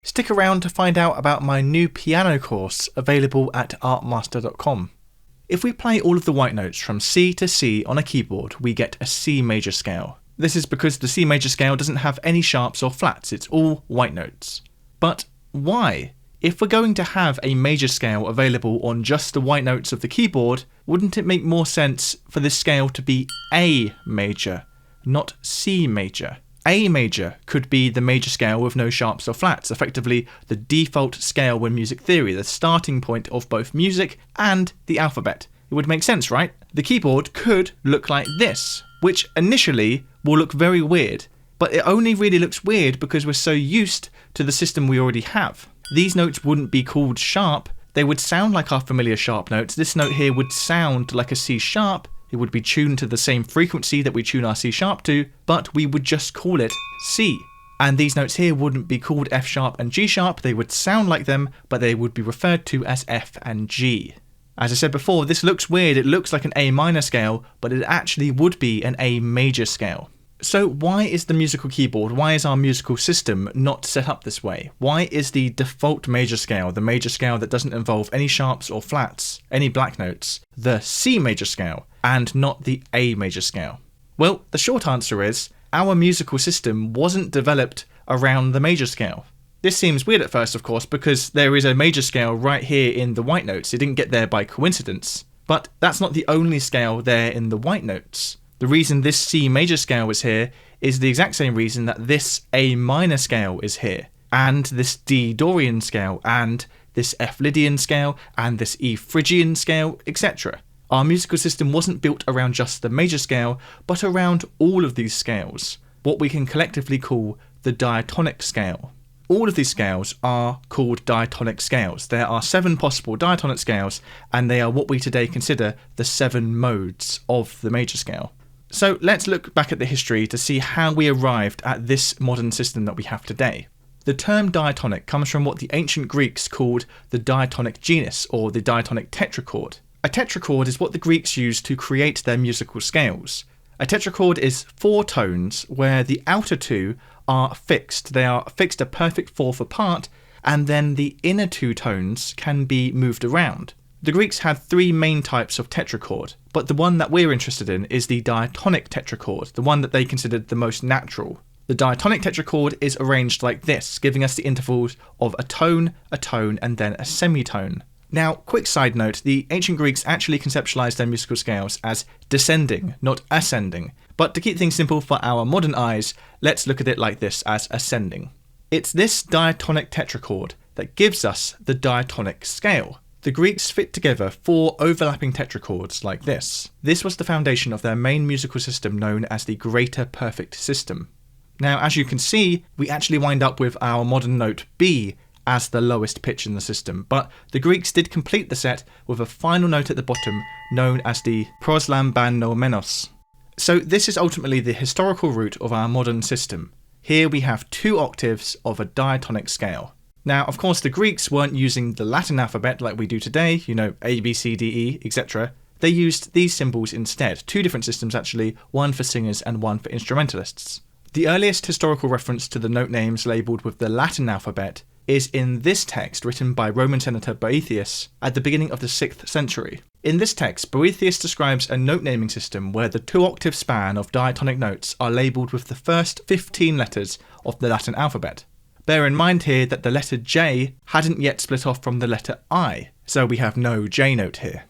Stick around to find out about my new piano course available at ArtMaster.com. If we play all of the white notes from C to C on a keyboard, we get a C major scale. This is because the C major scale doesn't have any sharps or flats, it's all white notes. But why? If we're going to have a major scale available on just the white notes of the keyboard, wouldn't it make more sense for this scale to be A major, not C major? A major could be the major scale with no sharps or flats, effectively the default scale in music theory, the starting point of both music and the alphabet. It would make sense, right? The keyboard could look like this, which initially will look very weird, but it only really looks weird because we're so used to the system we already have. These notes wouldn't be called sharp, they would sound like our familiar sharp notes. This note here would sound like a C sharp, it would be tuned to the same frequency that we tune our C sharp to, but we would just call it C. And these notes here wouldn't be called F sharp and G sharp, they would sound like them, but they would be referred to as F and G. As I said before, this looks weird, it looks like an A minor scale, but it actually would be an A major scale. So why is the musical keyboard, why is our musical system not set up this way? Why is the default major scale, the major scale that doesn't involve any sharps or flats, any black notes, the C major scale, and not the A major scale? Well, the short answer is, our musical system wasn't developed around the major scale. This seems weird at first, of course, because there is a major scale right here in the white notes. It didn't get there by coincidence. But that's not the only scale there in the white notes. The reason this C major scale is here is the exact same reason that this A minor scale is here, and this D Dorian scale, and this F Lydian scale, and this E Phrygian scale, etc. Our musical system wasn't built around just the major scale, but around all of these scales, what we can collectively call the diatonic scale. All of these scales are called diatonic scales. There are 7 possible diatonic scales, and they are what we today consider the 7 modes of the major scale. So let's look back at the history to see how we arrived at this modern system that we have today. The term diatonic comes from what the ancient Greeks called the diatonic genus, or the diatonic tetrachord. A tetrachord is what the Greeks used to create their musical scales. A tetrachord is 4 tones where the outer 2 are fixed. They are fixed a perfect 4th apart, and then the inner 2 tones can be moved around. The Greeks had 3 main types of tetrachord, but the one that we're interested in is the diatonic tetrachord, the one that they considered the most natural. The diatonic tetrachord is arranged like this, giving us the intervals of a tone, and then a semitone. Now, quick side note, the ancient Greeks actually conceptualized their musical scales as descending, not ascending. But to keep things simple for our modern eyes, let's look at it like this, as ascending. It's this diatonic tetrachord that gives us the diatonic scale. The Greeks fit together 4 overlapping tetrachords like this. This was the foundation of their main musical system known as the Greater Perfect System. Now, as you can see, we actually wind up with our modern note B as the lowest pitch in the system, but the Greeks did complete the set with a final note at the bottom known as the proslambanomenos. So this is ultimately the historical root of our modern system. Here we have 2 octaves of a diatonic scale. Now, of course, the Greeks weren't using the Latin alphabet like we do today, A, B, C, D, E, etc. They used these symbols instead, 2 different systems actually, one for singers and one for instrumentalists. The earliest historical reference to the note names labelled with the Latin alphabet is in this text written by Roman senator Boethius at the beginning of the 6th century. In this text, Boethius describes a note naming system where the 2-octave span of diatonic notes are labelled with the first 15 letters of the Latin alphabet. Bear in mind here that the letter J hadn't yet split off from the letter I, so we have no J note here.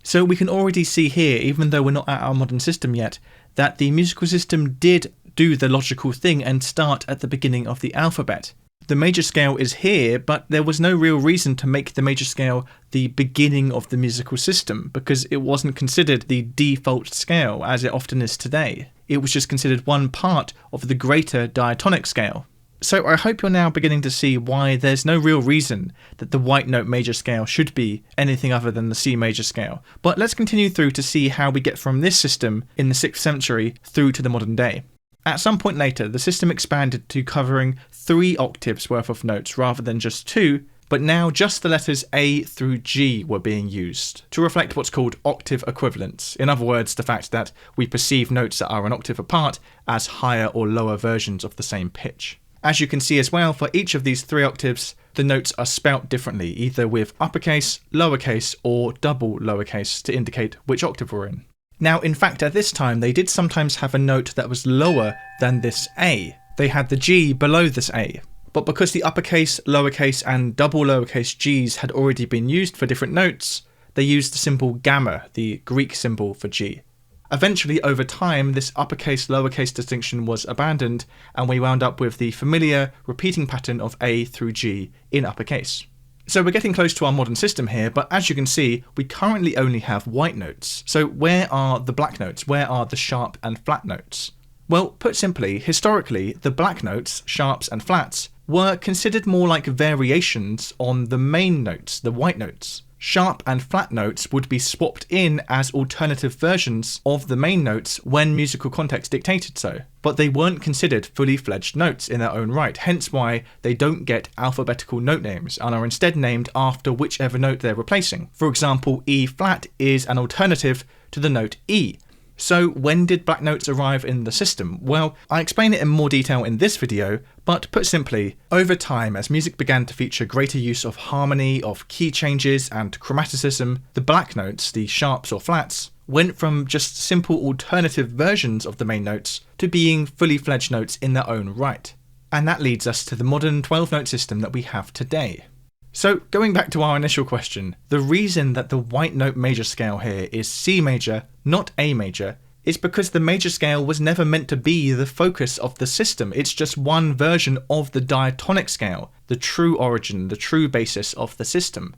So we can already see here, even though we're not at our modern system yet, that the musical system did do the logical thing and start at the beginning of the alphabet. The major scale is here, but there was no real reason to make the major scale the beginning of the musical system, because it wasn't considered the default scale as it often is today. It was just considered one part of the greater diatonic scale. So I hope you're now beginning to see why there's no real reason that the white note major scale should be anything other than the C major scale. But let's continue through to see how we get from this system in the 6th century through to the modern day. At some point later, the system expanded to covering 3 octaves worth of notes rather than just 2, but now just the letters A through G were being used to reflect what's called octave equivalence. In other words, the fact that we perceive notes that are an octave apart as higher or lower versions of the same pitch. As you can see as well, for each of these 3 octaves, the notes are spelt differently, either with uppercase, lowercase, or double lowercase to indicate which octave we're in. Now, in fact, at this time, they did sometimes have a note that was lower than this A. They had the G below this A. But because the uppercase, lowercase, and double lowercase G's had already been used for different notes, they used the symbol gamma, the Greek symbol for G. Eventually, over time, this uppercase-lowercase distinction was abandoned, and we wound up with the familiar repeating pattern of A through G in uppercase. So we're getting close to our modern system here, but as you can see, we currently only have white notes. So where are the black notes? Where are the sharp and flat notes? Well, put simply, historically, the black notes, sharps and flats, were considered more like variations on the main notes, the white notes. Sharp and flat notes would be swapped in as alternative versions of the main notes when musical context dictated so, but they weren't considered fully fledged notes in their own right, hence why they don't get alphabetical note names and are instead named after whichever note they're replacing. For example, E flat is an alternative to the note E. So when did black notes arrive in the system? Well, I explain it in more detail in this video, but put simply, over time as music began to feature greater use of harmony, of key changes and chromaticism, the black notes, the sharps or flats, went from just simple alternative versions of the main notes to being fully fledged notes in their own right. And that leads us to the modern 12-note system that we have today. So going back to our initial question, the reason that the white note major scale here is C major, not A major, is because the major scale was never meant to be the focus of the system. It's just one version of the diatonic scale, the true origin, the true basis of the system.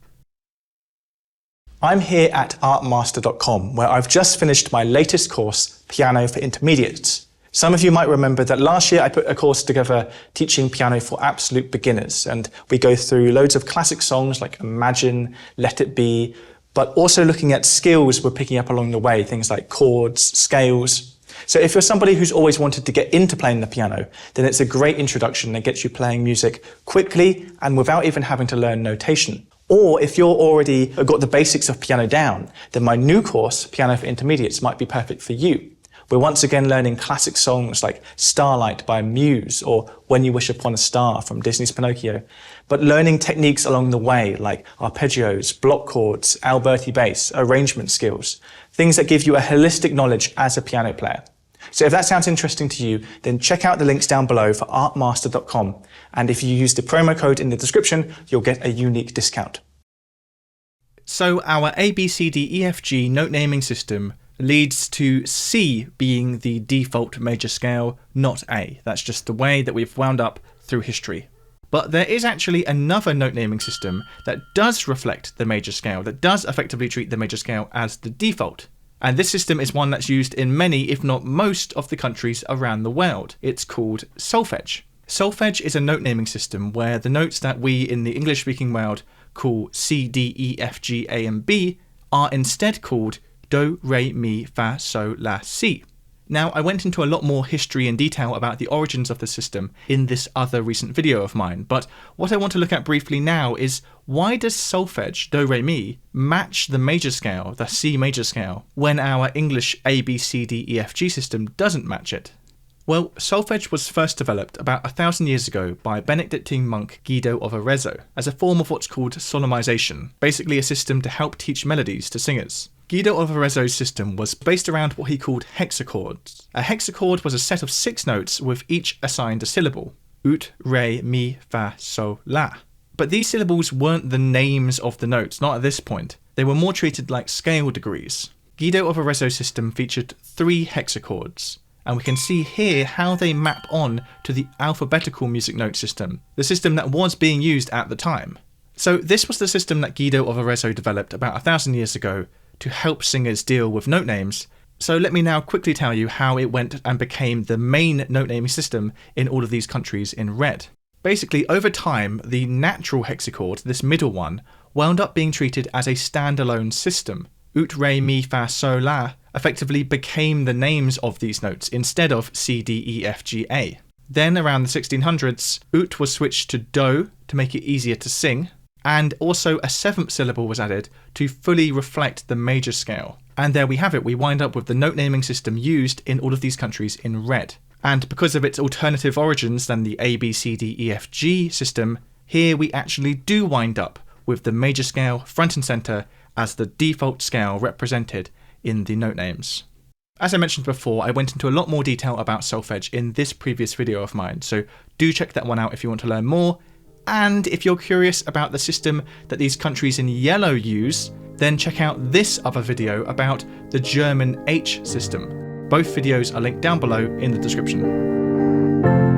I'm here at ArtMaster.com, where I've just finished my latest course, Piano for Intermediates. Some of you might remember that last year I put a course together teaching piano for absolute beginners, and we go through loads of classic songs like Imagine, Let It Be, but also looking at skills we're picking up along the way, things like chords, scales. So if you're somebody who's always wanted to get into playing the piano, then it's a great introduction that gets you playing music quickly and without even having to learn notation. Or if you're already got the basics of piano down, then my new course, Piano for Intermediates, might be perfect for you. We're once again learning classic songs like Starlight by Muse or When You Wish Upon a Star from Disney's Pinocchio, but learning techniques along the way like arpeggios, block chords, Alberti bass, arrangement skills, things that give you a holistic knowledge as a piano player. So if that sounds interesting to you, then check out the links down below for artmaster.com, and if you use the promo code in the description, you'll get a unique discount. So our ABCDEFG note naming system leads to C being the default major scale, not A. That's just the way that we've wound up through history. But there is actually another note naming system that does reflect the major scale, that does effectively treat the major scale as the default. And this system is one that's used in many, if not most, of the countries around the world. It's called solfege. Solfege is a note naming system where the notes that we in the English-speaking world call C, D, E, F, G, A, and B are instead called Do, Re, Mi, Fa, Sol, La, Si. Now, I went into a lot more history and detail about the origins of the system in this other recent video of mine, but what I want to look at briefly now is why does solfege, Do, Re, Mi, match the major scale, the C major scale, when our English A, B, C, D, E, F, G system doesn't match it? Well, solfege was first developed about 1,000 years ago by Benedictine monk Guido of Arezzo as a form of what's called solemnization, basically a system to help teach melodies to singers. Guido of Arezzo's system was based around what he called hexachords. A hexachord was a set of 6 notes with each assigned a syllable. Ut, re, mi, fa, sol, la. But these syllables weren't the names of the notes, not at this point. They were more treated like scale degrees. Guido of Arezzo's system featured 3 hexachords, and we can see here how they map on to the alphabetical music note system, the system that was being used at the time. So this was the system that Guido of Arezzo developed about 1,000 years ago to help singers deal with note names. So let me now quickly tell you how it went and became the main note naming system in all of these countries in red. Basically, over time, the natural hexachord, this middle one, wound up being treated as a standalone system. Ut, re, mi, fa, sol, la effectively became the names of these notes instead of C, D, E, F, G, A. Then around the 1600s, ut was switched to do to make it easier to sing, and also a 7th syllable was added to fully reflect the major scale. And there we have it, we wind up with the note naming system used in all of these countries in red. And because of its alternative origins than the ABCDEFG system, here we actually do wind up with the major scale front and centre as the default scale represented in the note names. As I mentioned before, I went into a lot more detail about solfege in this previous video of mine, so do check that one out if you want to learn more. And if you're curious about the system that these countries in yellow use, then check out this other video about the German H system. Both videos are linked down below in the description.